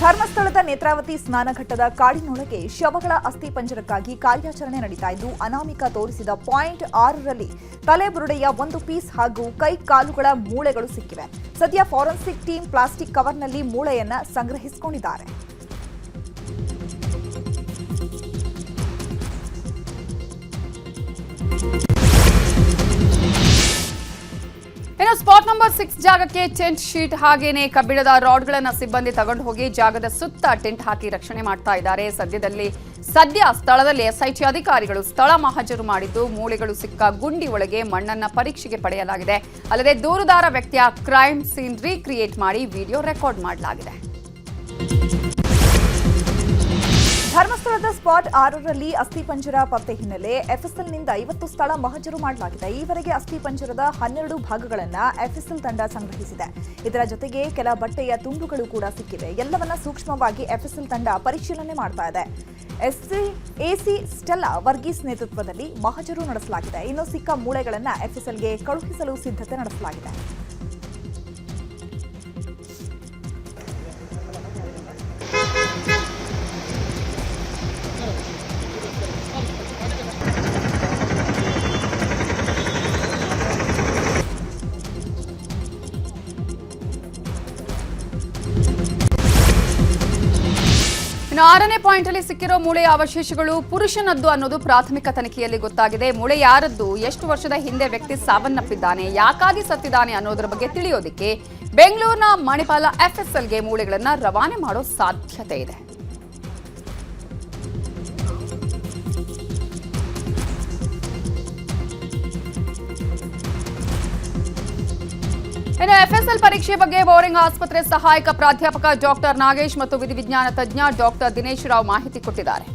ಧರ್ಮಸ್ಥಳದ ನೇತ್ರಾವತಿ ಸ್ನಾನಘಟ್ಟದ ಕಾಡಿನೊಳಗೆ ಶವಗಳ ಅಸ್ಥಿಪಂಜರಕ್ಕಾಗಿ ಕಾರ್ಯಾಚರಣೆ ನಡೀತಾ ಇದ್ದು, ಅನಾಮಿಕ ತೋರಿಸಿದ ಪಾಯಿಂಟ್ 6ರಲ್ಲಿ ತಲೆಬುರುಡೆಯ ಒಂದು ಪೀಸ್ ಹಾಗೂ ಕೈ ಕಾಲುಗಳ ಮೂಳೆಗಳು ಸಿಕ್ಕಿವೆ. ಸದ್ಯ ಫಾರೆನ್ಸಿಕ್ ಟೀಮ್ ಪ್ಲಾಸ್ಟಿಕ್ ಕವರ್ನಲ್ಲಿ ಮೂಳೆಯನ್ನ ಸಂಗ್ರಹಿಸಿಕೊಂಡಿದ್ದಾರೆ. ಇನ್ನು ಸ್ಪಾಟ್ ನಂಬರ್ 6 ಜಾಗಕ್ಕೆ ಟೆಂಟ್ ಶೀಟ್ ಹಾಗೇನೆ ಕಬ್ಬಿಣದ ರಾಡ್ಗಳನ್ನು ಸಿಬ್ಬಂದಿ ತಗೊಂಡು ಹೋಗಿ ಜಾಗದ ಸುತ್ತ ಟೆಂಟ್ ಹಾಕಿ ರಕ್ಷಣೆ ಮಾಡ್ತಾ ಇದ್ದಾರೆ. ಸದ್ಯ ಸ್ಥಳದಲ್ಲಿ ಎಸ್ಐಟಿ ಅಧಿಕಾರಿಗಳು ಸ್ಥಳ ಮಹಜರು ಮಾಡಿದ್ದು, ಮೂಳೆಗಳು ಸಿಕ್ಕ ಗುಂಡಿ ಒಳಗೆ ಮಣ್ಣನ್ನ ಪರೀಕ್ಷೆಗೆ ಪಡೆಯಲಾಗಿದೆ. ಅಲ್ಲದೆ ದೂರುದಾರ ವ್ಯಕ್ತಿಯ ಕ್ರೈಮ್ ಸೀನ್ ರೀಕ್ರಿಯೇಟ್ ಮಾಡಿ ವಿಡಿಯೋ ರೆಕಾರ್ಡ್ ಮಾಡಲಾಗಿದೆ. ಧರ್ಮಸ್ಥಳದ ಸ್ಪಾಟ್ 6ರಲ್ಲಿ ಅಸ್ಥಿಪಂಜರ ಪತ್ತೆ ಹಿನ್ನೆಲೆ ಎಫ್ಎಸ್ಎಲ್ನಿಂದ 50 ಸ್ಥಳ ಮಹಜರು ಮಾಡಲಾಗಿದೆ. ಈವರೆಗೆ ಅಸ್ಥಿಪಂಜರದ 12 ಭಾಗಗಳನ್ನು ಎಫ್ಎಸ್ಎಲ್ ತಂಡ ಸಂಗ್ರಹಿಸಿದೆ. ಇದರ ಜೊತೆಗೆ ಕೆಲ ಬಟ್ಟೆಯ ತುಂಡುಗಳು ಕೂಡ ಸಿಕ್ಕಿವೆ. ಎಲ್ಲವನ್ನ ಸೂಕ್ಷ್ಮವಾಗಿ ಎಫ್ಎಸ್ಎಲ್ ತಂಡ ಪರಿಶೀಲನೆ ಮಾಡ್ತಾ ಇದೆ. ಎಸಿ ಸ್ಟೆಲ್ಲಾ ವರ್ಗೀಸ್ ನೇತೃತ್ವದಲ್ಲಿ ಮಹಜರು ನಡೆಸಲಾಗಿದೆ. ಇನ್ನು ಸಿಕ್ಕ ಮೂಳೆಗಳನ್ನು ಎಫ್ಎಸ್ಎಲ್ಗೆ ಕಳುಹಿಸಲು ಸಿದ್ಧತೆ ನಡೆಸಲಾಗಿದೆ. ಇನ್ನು 6ನೇ ಪಾಯಿಂಟ್ ಅಲ್ಲಿ ಸಿಕ್ಕಿರೋ ಮೂಳೆಯ ಅವಶೇಷಗಳು ಪುರುಷನದ್ದು ಅನ್ನೋದು ಪ್ರಾಥಮಿಕ ತನಿಖೆಯಲ್ಲಿ ಗೊತ್ತಾಗಿದೆ. ಮೂಳೆ ಯಾರದ್ದು, ಎಷ್ಟು ವರ್ಷದ ಹಿಂದೆ ವ್ಯಕ್ತಿ ಸಾವನ್ನಪ್ಪಿದ್ದಾನೆ, ಯಾಕಾಗಿ ಸತ್ತಿದ್ದಾನೆ ಅನ್ನೋದರ ಬಗ್ಗೆ ತಿಳಿಯೋದಕ್ಕೆ ಬೆಂಗಳೂರಿನ ಮಣಿಪಾಲ ಎಫ್ಎಸ್ಎಲ್ಗೆ ಮೂಳೆಗಳನ್ನು ರವಾನೆ ಮಾಡೋ ಸಾಧ್ಯತೆ ಇದೆ. ಇನ್ನು ಎಫ್ಎಸ್ಎಲ್ ಪರೀಕ್ಷೆ ಬಗ್ಗೆ ಬೋರಿಂಗ್ ಆಸ್ಪತ್ರೆ ಸಹಾಯಕ ಪ್ರಾಧ್ಯಾಪಕ ಡಾಕ್ಟರ್ ನಾಗೇಶ್ ಮತ್ತು ವಿಧಿವಿಜ್ಞಾನ ತಜ್ಞ ಡಾಕ್ಟರ್ ದಿನೇಶ್ ರಾವ್ ಮಾಹಿತಿ ಕೊಟ್ಟಿದ್ದಾರೆ.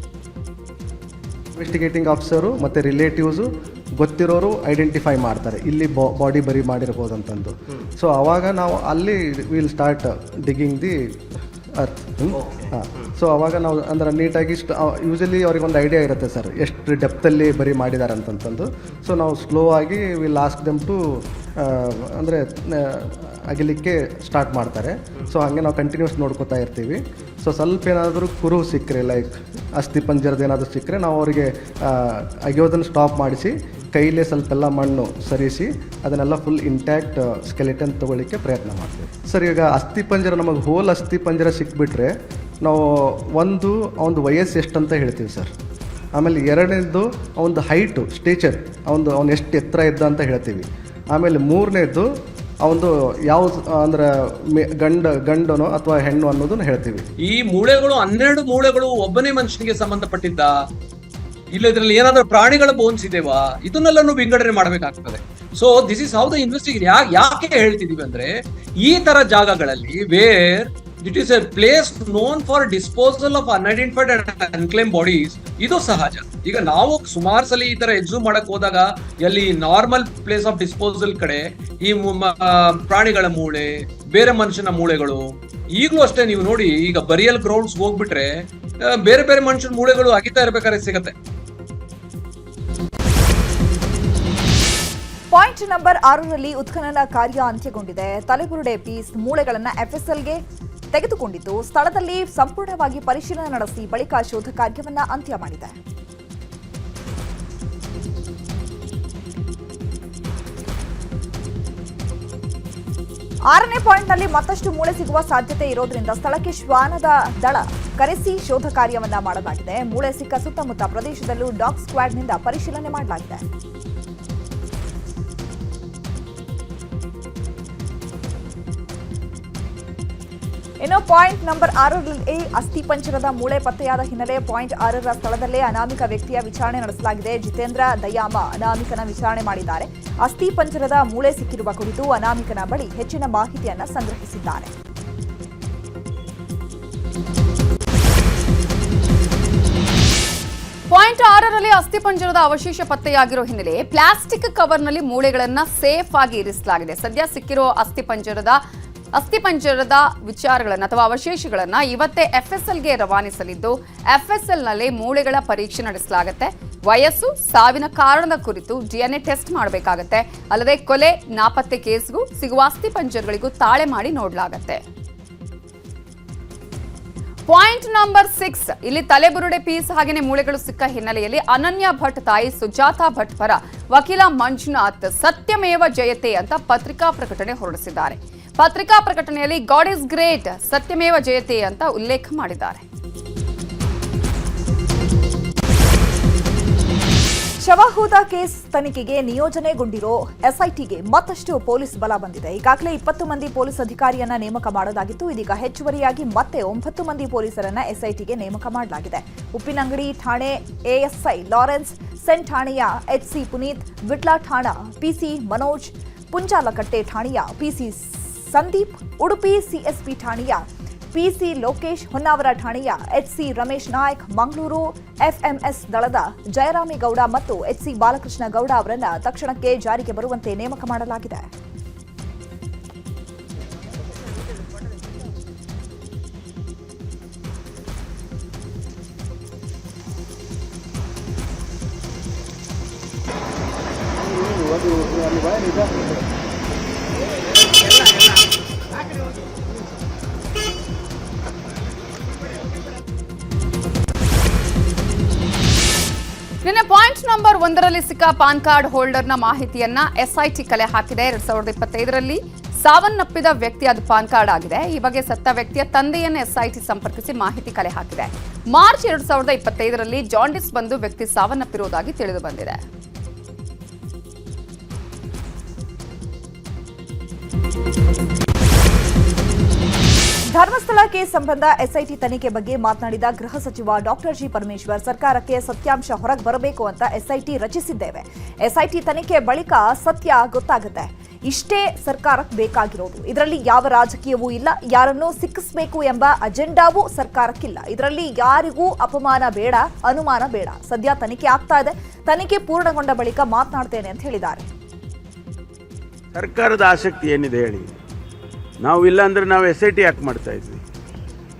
ಇನ್ವೆಸ್ಟಿಗೇಟಿಂಗ್ ಆಫೀಸರು ಮತ್ತು ರಿಲೇಟಿವ್ಸು ಗೊತ್ತಿರೋರು ಐಡೆಂಟಿಫೈ ಮಾಡ್ತಾರೆ, ಇಲ್ಲಿ ಬಾಡಿ ಬರಿ ಮಾಡಿರ್ಬೋದು ಅಂತಂದು. ಸೊ ಆವಾಗ ನಾವು ಅಲ್ಲಿ will start digging the earth. So ಅವಾಗ ನಾವು ಅಂದ್ರೆ ನೀಟಾಗಿ ಯೂಶಲಿ ಅವ್ರಿಗೆ ಒಂದು ಐಡಿಯಾ ಇರುತ್ತೆ ಸರ್, ಎಷ್ಟು ಡೆಪ್ತಲ್ಲಿ ಬರಿ ಮಾಡಿದ್ದಾರೆ ಅಂತಂದು. ಸೊ ನಾವು ಸ್ಲೋ ಆಗಿ ವಿಲ್ ಆಸ್ಕ್ ದೆಮ್ ಟು ಅಂದರೆ ಅಗಿಲಿಕ್ಕೆ ಸ್ಟಾರ್ಟ್ ಮಾಡ್ತಾರೆ. ಸೊ ಹಾಗೆ ನಾವು ಕಂಟಿನ್ಯೂಸ್ ನೋಡ್ಕೋತಾ ಇರ್ತೀವಿ. ಸೊ ಸ್ವಲ್ಪ ಏನಾದರೂ ಕುರುಹು ಸಿಕ್ಕರೆ, ಲೈಕ್ ಅಸ್ಥಿ ಪಂಜರದ ಏನಾದರೂ ಸಿಕ್ಕರೆ ನಾವು ಅವರಿಗೆ ಅಗಿಯೋದನ್ನು ಸ್ಟಾಪ್ ಮಾಡಿಸಿ ಕೈಲೇ ಸ್ವಲ್ಪೆಲ್ಲ ಮಣ್ಣು ಸರಿಸಿ ಅದನ್ನೆಲ್ಲ ಫುಲ್ ಇಂಟ್ಯಾಕ್ಟ್ ಸ್ಕೆಲೆಟನ್ ತೊಗೊಳ್ಳಿಕ್ಕೆ ಪ್ರಯತ್ನ ಮಾಡ್ತೀವಿ ಸರ್. ಈಗ ಅಸ್ಥಿ ಪಂಜರ ನಮಗೆ ಹೋಲ್ ಅಸ್ಥಿ ಪಂಜರ ಸಿಕ್ಬಿಟ್ರೆ ನಾವು ಒಂದು ವಯಸ್ಸು ಎಷ್ಟಂತ ಹೇಳ್ತೀವಿ ಸರ್. ಆಮೇಲೆ ಎರಡನೇದು ಅವನದು ಹೈಟು ಸ್ಟೇಚರ್, ಅವನು ಎಷ್ಟು ಎತ್ತರ ಇದ್ದ ಅಂತ ಹೇಳ್ತೀವಿ. ಆಮೇಲೆ ಮೂರನೇದು ಅವನು ಯಾವ ಅಂದ್ರೆ ಗಂಡನೋ ಅಥವಾ ಹೆಣ್ಣು ಅನ್ನೋದನ್ನ ಹೇಳ್ತೀವಿ. ಈ ಮೂಳೆಗಳು 12 ಮೂಳೆಗಳು ಒಬ್ಬನೇ ಮನುಷ್ಯನಿಗೆ ಸಂಬಂಧಪಟ್ಟಿದ್ದ, ಇಲ್ಲ ಇದರಲ್ಲಿ ಏನಾದ್ರೂ ಪ್ರಾಣಿಗಳ ಬೋನ್ಸ್ ಇದೆವಾ, ಇದನ್ನೆಲ್ಲನೂ ವಿಂಗಡಣೆ ಮಾಡಬೇಕಾಗ್ತದೆ. So this is how the investigation. ಯಾಕೆ ಹೇಳ್ತಿದೀವಿ ಅಂದ್ರೆ, ಈ ತರ ಜಾಗಗಳಲ್ಲಿ where it is A place known for disposal of unidentified and unclaimed bodies, ಇದು ಸಹಜ. ಈಗ ನಾವು ಸುಮಾರು ಸಲ ಈ ತರ ಎಕ್ಸೂಮ್ ಮಾಡಕ್ ಹೋದಾಗ ಎಲ್ಲಿ ನಾರ್ಮಲ್ ಪ್ಲೇಸ್ ಆಫ್ ಡಿಸ್ಪೋಸಲ್ ಕಡೆ ಈ ಪ್ರಾಣಿಗಳ ಮೂಳೆ, ಬೇರೆ ಮನುಷ್ಯನ ಮೂಳೆಗಳು, ಈಗಲೂ ಅಷ್ಟೇ ನೀವು ನೋಡಿ, ಈಗ ಬರಿಯಲ್ ಗ್ರೌಂಡ್ಸ್ ಹೋಗ್ಬಿಟ್ರೆ ಬೇರೆ ಬೇರೆ ಮನುಷ್ಯನ ಮೂಳೆಗಳು ಅಗಿತಾ ಇರ್ಬೇಕಾದ್ರೆ ಸಿಗತ್ತೆ. ಪಾಯಿಂಟ್ ನಂಬರ್ 6ರಲ್ಲಿ ಉತ್ಖನನ ಕಾರ್ಯ ಅಂತ್ಯಗೊಂಡಿದೆ. ತಲೆಬುರುಡೆ ಪೀಸ್ ಮೂಳೆಗಳನ್ನು ಎಫ್ಎಸ್ಎಲ್ಗೆ ತೆಗೆದುಕೊಂಡಿದ್ದು, ಸ್ಥಳದಲ್ಲಿ ಸಂಪೂರ್ಣವಾಗಿ ಪರಿಶೀಲನೆ ನಡೆಸಿ ಬಳಿಕ ಶೋಧ ಕಾರ್ಯವನ್ನ ಅಂತ್ಯ ಮಾಡಿದೆ. ಆರನೇ ಪಾಯಿಂಟ್ನಲ್ಲಿ ಮತ್ತಷ್ಟು ಮೂಳೆ ಸಿಗುವ ಸಾಧ್ಯತೆ ಇರೋದ್ರಿಂದ ಸ್ಥಳಕ್ಕೆ ಶ್ವಾನದ ದಳ ಕರೆಸಿ ಶೋಧ ಕಾರ್ಯವನ್ನ ಮಾಡಲಾಗಿದೆ. ಮೂಳೆ ಸಿಕ್ಕ ಸುತ್ತಮುತ್ತ ಪ್ರದೇಶದಲ್ಲೂ ಡಾಗ್ ಸ್ಕ್ವಾಡ್ನಿಂದ ಪರಿಶೀಲನೆ ಮಾಡಲಾಗಿದೆ. ಇನ್ನು ಪಾಯಿಂಟ್ ನಂಬರ್ 6ರಲ್ಲಿ ಅಸ್ಥಿಪಂಜರದ ಮೂಳೆ ಪತ್ತೆಯಾದ ಹಿನ್ನೆಲೆ ಪಾಯಿಂಟ್ 6ರ ಸ್ಥಳದಲ್ಲೇ ಅನಾಮಿಕ ವ್ಯಕ್ತಿಯ ವಿಚಾರಣೆ ನಡೆಸಲಾಗಿದೆ. ಜಿತೇಂದ್ರ ದಯಾಮ ಅನಾಮಿಕನ ವಿಚಾರಣೆ ಮಾಡಿದ್ದಾರೆ. ಅಸ್ಥಿಪಂಜರದ ಮೂಳೆ ಸಿಕ್ಕಿರುವ ಕುರಿತು ಅನಾಮಿಕನ ಬಳಿ ಹೆಚ್ಚಿನ ಮಾಹಿತಿಯನ್ನು ಸಂಗ್ರಹಿಸಿದ್ದಾರೆ. ಪಾಯಿಂಟ್ 6ರಲ್ಲಿ ಅಸ್ಥಿಪಂಜರದ ಅವಶೇಷ ಪತ್ತೆಯಾಗಿರೋ ಹಿನ್ನೆಲೆ ಪ್ಲಾಸ್ಟಿಕ್ ಕವರ್ನಲ್ಲಿ ಮೂಳೆಗಳನ್ನು ಸೇಫ್ ಆಗಿ ಇರಿಸಲಾಗಿದೆ. ಸದ್ಯ ಸಿಕ್ಕಿರೋ ಅಸ್ಥಿಪಂಜರದ ವಿಚಾರಗಳನ್ನು ಅಥವಾ ಅವಶೇಷಗಳನ್ನು ಇವತ್ತೇ ಎಫ್ಎಸ್ಎಲ್ಗೆ ರವಾನಿಸಲಿದ್ದು, ಎಫ್ಎಸ್ಎಲ್ನಲ್ಲಿ ಮೂಳೆಗಳ ಪರೀಕ್ಷೆ ನಡೆಸಲಾಗುತ್ತೆ. ವಯಸ್ಸು, ಸಾವಿನ ಕಾರಣದ ಕುರಿತು ಡಿಎನ್ಎ ಟೆಸ್ಟ್ ಮಾಡಬೇಕಾಗತ್ತೆ. ಅಲ್ಲದೆ ಕೊಲೆ, ನಾಪತ್ತೆ ಕೇಸ್ಗೂ ಸಿಗುವ ಅಸ್ಥಿಪಂಜರಗಳಿಗೂ ತಾಳೆ ಮಾಡಿ ನೋಡಲಾಗುತ್ತೆ. ಪಾಯಿಂಟ್ ನಂಬರ್ 6 ಇಲ್ಲಿ ತಲೆಬುರುಡೆ ಪೀಸ್ ಹಾಗೆಯೇ ಮೂಳೆಗಳು ಸಿಕ್ಕ ಹಿನ್ನೆಲೆಯಲ್ಲಿ ಅನನ್ಯ ಭಟ್ ತಾಯಿ ಸುಜಾತಾ ಭಟ್ ಪರ ವಕೀಲ ಮಂಜುನಾಥ್ ಸತ್ಯಮೇವ ಜಯತೆ ಅಂತ ಪತ್ರಿಕಾ ಪ್ರಕಟಣೆ ಹೊರಡಿಸಿದ್ದಾರೆ. ಪತ್ರಿಕಾ ಪ್ರಕಟಣೆಯಲ್ಲಿ ಗಾಡ್ ಇಸ್ ಗ್ರೇಟ್ ಸತ್ಯಮೇವ ಜಯತೆ ಅಂತ ಉಲ್ಲೇಖ ಮಾಡಿದ್ದಾರೆ. ಶವಹೂದ ಕೇಸ್ ತನಿಖೆಗೆ ನಿಯೋಜನೆಗೊಂಡಿರೋ ಎಸ್ಐಟಿಗೆ ಮತ್ತಷ್ಟು ಪೊಲೀಸ್ ಬಲ ಬಂದಿದೆ. ಈಗಾಗಲೇ 20 ಮಂದಿ ಪೊಲೀಸ್ ಅಧಿಕಾರಿಯನ್ನ ನೇಮಕ ಮಾಡಲಾಗಿತ್ತು. ಇದೀಗ ಹೆಚ್ಚುವರಿಯಾಗಿ ಮತ್ತೆ 9 ಮಂದಿ ಪೊಲೀಸರನ್ನ ಎಸ್ಐಟಿಗೆ ನೇಮಕ ಮಾಡಲಾಗಿದೆ. ಉಪ್ಪಿನಂಗಡಿ ಠಾಣೆ ಎಎಸ್ಐ ಲಾರೆನ್ಸ್, ಸೆನ್ ಠಾಣೆಯ ಎಚ್ಸಿ ಪುನೀತ್, ವಿಟ್ಲ ಠಾಣಾ ಪಿಸಿ ಮನೋಜ್, ಪುಂಚಾಲಕಟ್ಟೆ ಠಾಣೆಯ ಪಿಸಿ ಸಂದೀಪ್, ಉಡುಪಿ ಸಿಎಸ್ಪಿ ಠಾಣೆಯ ಪಿಸಿ ಲೋಕೇಶ್, ಹೊನ್ನಾವರ ಠಾಣೆಯ ಎಚ್ಸಿ ರಮೇಶ್ ನಾಯ್ಕ್, ಮಂಗಳೂರು ಎಫ್ಎಂಎಸ್ ದಳದ ಜಯರಾಮೇಗೌಡ ಮತ್ತು ಎಚ್ಸಿ ಬಾಲಕೃಷ್ಣ ಗೌಡ ಅವರನ್ನ ತಕ್ಷಣಕ್ಕೆ ಜಾರಿಗೆ ಬರುವಂತೆ ನೇಮಕ ಮಾಡಲಾಗಿದೆ. ನಿನ್ನೆ ಪಾಯಿಂಟ್ ನಂಬರ್ 1ರಲ್ಲಿ ಸಿಕ್ಕ ಪಾನ್ ಕಾರ್ಡ್ ಹೋಲ್ಡರ್ನ ಮಾಹಿತಿಯನ್ನ ಎಸ್ಐಟಿ ಕಲೆ ಹಾಕಿದೆ. 2025ರಲ್ಲಿ ಸಾವನ್ನಪ್ಪಿದ ವ್ಯಕ್ತಿಯ ಪಾನ್ ಕಾರ್ಡ್ ಆಗಿದೆ. ಈ ಬಗ್ಗೆ ಸತ್ತ ವ್ಯಕ್ತಿಯ ತಂದೆಯನ್ನು ಎಸ್ಐಟಿ ಸಂಪರ್ಕಿಸಿ ಮಾಹಿತಿ ಕಲೆ ಹಾಕಿದೆ. ಮಾರ್ಚ್ 2025ರಲ್ಲಿ ಜಾಂಡಿಸ್ ಬಂದು ವ್ಯಕ್ತಿ ಸಾವನ್ನಪ್ಪಿರುವುದಾಗಿ ತಿಳಿದು ಬಂದಿದೆ. ಧರ್ಮಸ್ಥಳ ಕೇಸ್ ಸಂಬಂಧ ಎಸ್ಐಟಿ ತನಿಖೆ ಬಗ್ಗೆ ಮಾತನಾಡಿದ ಗೃಹ ಸಚಿವ ಡಾಕ್ಟರ್ ಜಿ ಪರಮೇಶ್ವರ್, ಸರ್ಕಾರಕ್ಕೆ ಸತ್ಯಾಂಶ ಹೊರಗೆ ಬರಬೇಕು ಅಂತ ಎಸ್ಐಟಿ ರಚಿಸಿದ್ದೇವೆ. ಎಸ್ಐಟಿ ತನಿಖೆ ಬಳಿಕ ಸತ್ಯ ಗೊತ್ತಾಗುತ್ತೆ. ಇಷ್ಟೇ ಸರ್ಕಾರಕ್ಕೆ ಬೇಕಾಗಿರೋದು. ಇದರಲ್ಲಿ ಯಾವ ರಾಜಕೀಯವೂ ಇಲ್ಲ. ಯಾರನ್ನೂ ಸಿಕ್ಕಿಸಬೇಕು ಎಂಬ ಅಜೆಂಡಾವೂ ಸರ್ಕಾರಕ್ಕಿಲ್ಲ. ಇದರಲ್ಲಿ ಯಾರಿಗೂ ಅಪಮಾನ ಬೇಡ, ಅನುಮಾನ ಬೇಡ. ಸದ್ಯ ತನಿಖೆ ಆಗ್ತಾ ಇದೆ. ತನಿಖೆ ಪೂರ್ಣಗೊಂಡ ಬಳಿಕ ಮಾತನಾಡ್ತೇನೆ ಅಂತ ಹೇಳಿದ್ದಾರೆ. ಸರ್ಕಾರದ ಆಸಕ್ತಿ ಏನಿದೆ ಹೇಳಿ? ನಾವು ಇಲ್ಲ ಅಂದರೆ ನಾವು SIT ಯಾಕೆ ಮಾಡ್ತಾ ಇದ್ವಿ?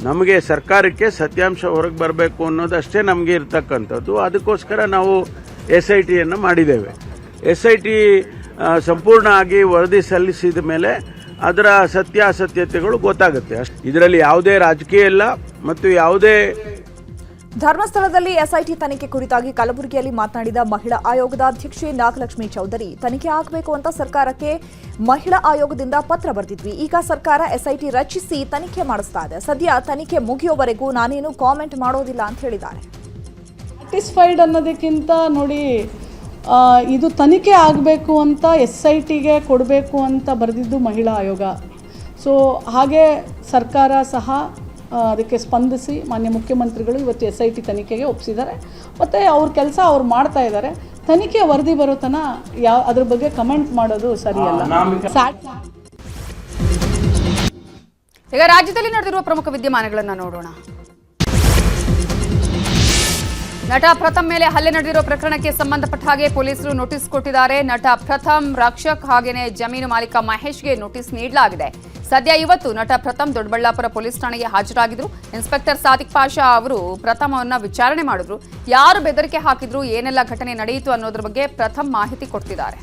ನಮಗೆ ಸರ್ಕಾರಕ್ಕೆ ಸತ್ಯಾಂಶ ಹೊರಗೆ ಬರಬೇಕು ಅನ್ನೋದಷ್ಟೇ ನಮಗೆ ಇರ್ತಕ್ಕಂಥದ್ದು. ಅದಕ್ಕೋಸ್ಕರ ನಾವು SITಯನ್ನು ಮಾಡಿದ್ದೇವೆ. SIT ಸಂಪೂರ್ಣ ಆಗಿ ವರದಿ ಸಲ್ಲಿಸಿದ ಮೇಲೆ ಅದರ ಸತ್ಯಾಸತ್ಯತೆಗಳು ಗೊತ್ತಾಗುತ್ತೆ. ಇದರಲ್ಲಿ ಯಾವುದೇ ರಾಜಕೀಯ ಇಲ್ಲ ಮತ್ತು ಯಾವುದೇ ಧರ್ಮಸ್ಥಳದಲ್ಲಿ ಎಸ್ಐಟಿ ತನಿಖೆ ಕುರಿತಾಗಿ ಕಲಬುರಗಿಯಲ್ಲಿ ಮಾತನಾಡಿದ ಮಹಿಳಾ ಆಯೋಗದ ಅಧ್ಯಕ್ಷೆ ನಾಗಲಕ್ಷ್ಮಿ ಚೌಧರಿ, ತನಿಖೆ ಆಗಬೇಕು ಅಂತ ಸರ್ಕಾರಕ್ಕೆ ಮಹಿಳಾ ಆಯೋಗದಿಂದ ಪತ್ರ ಬರೆದಿದ್ವಿ. ಈಗ ಸರ್ಕಾರ ಎಸ್ಐಟಿ ರಚಿಸಿ ತನಿಖೆ ಮಾಡಿಸ್ತಾ ಇದೆ. ಸದ್ಯ ತನಿಖೆ ಮುಗಿಯೋವರೆಗೂ ನಾನೇನು ಕಾಮೆಂಟ್ ಮಾಡೋದಿಲ್ಲ ಅಂತ ಹೇಳಿದ್ದಾರೆ. ಸ್ಯಾಟಿಸ್ಫೈಡ್ ಅನ್ನೋದಕ್ಕಿಂತ ನೋಡಿ, ಇದು ತನಿಖೆ ಆಗಬೇಕು ಅಂತ SITಗೆ ಕೊಡಬೇಕು ಅಂತ ಬರೆದಿದ್ದು ಮಹಿಳಾ ಆಯೋಗ. ಸೊ ಹಾಗೆ ಸರ್ಕಾರ ಸಹ ಅದಕ್ಕೆ ಸ್ಪಂದಿಸಿ ಮಾನ್ಯ ಮುಖ್ಯಮಂತ್ರಿಗಳು ಇವತ್ತು SIT ತನಿಖೆಗೆ ಒಪ್ಪಿಸಿದ್ದಾರೆ. ಮತ್ತು ಅವ್ರ ಕೆಲಸ ಅವ್ರು ಮಾಡ್ತಾ ಇದ್ದಾರೆ. ತನಿಖೆ ವರದಿ ಬರೋ ತನಕ ಅದ್ರ ಬಗ್ಗೆ ಕಮೆಂಟ್ ಮಾಡೋದು ಸರಿಯಲ್ಲ. ಈಗ ರಾಜ್ಯದಲ್ಲಿ ನಡೆದಿರುವ ಪ್ರಮುಖ ವಿದ್ಯಮಾನಗಳನ್ನು ನೋಡೋಣ. ನಟ ಪ್ರಥಮ್ ಮೇಲೆ ಹಲ್ಲೆ ನಡೆದಿರೋ ಪ್ರಕರಣಕ್ಕೆ ಸಂಬಂಧಪಟ್ಟ ಹಾಗೆ ಪೊಲೀಸರು ನೋಟಿಸ್ ಕೊಟ್ಟಿದ್ದಾರೆ. ನಟ ಪ್ರಥಮ್, ರಕ್ಷಕ್ ಹಾಗೇನೆ ಜಮೀನು ಮಾಲೀಕ ಮಹೇಶ್ಗೆ ನೋಟಿಸ್ ನೀಡಲಾಗಿದೆ. ಸದ್ಯ ಇವತ್ತು ನಟ ಪ್ರಥಮ್ ದೊಡ್ಡಬಳ್ಳಾಪುರ ಪೊಲೀಸ್ ಠಾಣೆಗೆ ಹಾಜರಾಗಿದ್ರು. ಇನ್ಸ್ಪೆಕ್ಟರ್ ಸಾದಿಕ್ ಪಾಷಾ ಅವರು ಪ್ರಥಮ್ ಅವನ್ನ ವಿಚಾರಣೆ ಮಾಡಿದ್ರು. ಯಾರು ಬೆದರಿಕೆ ಹಾಕಿದ್ರು, ಏನೆಲ್ಲ ಘಟನೆ ನಡೆಯಿತು ಅನ್ನೋದ್ರ ಬಗ್ಗೆ ಪ್ರಥಮ್ ಮಾಹಿತಿ ಕೊಡ್ತಿದ್ದಾರೆ.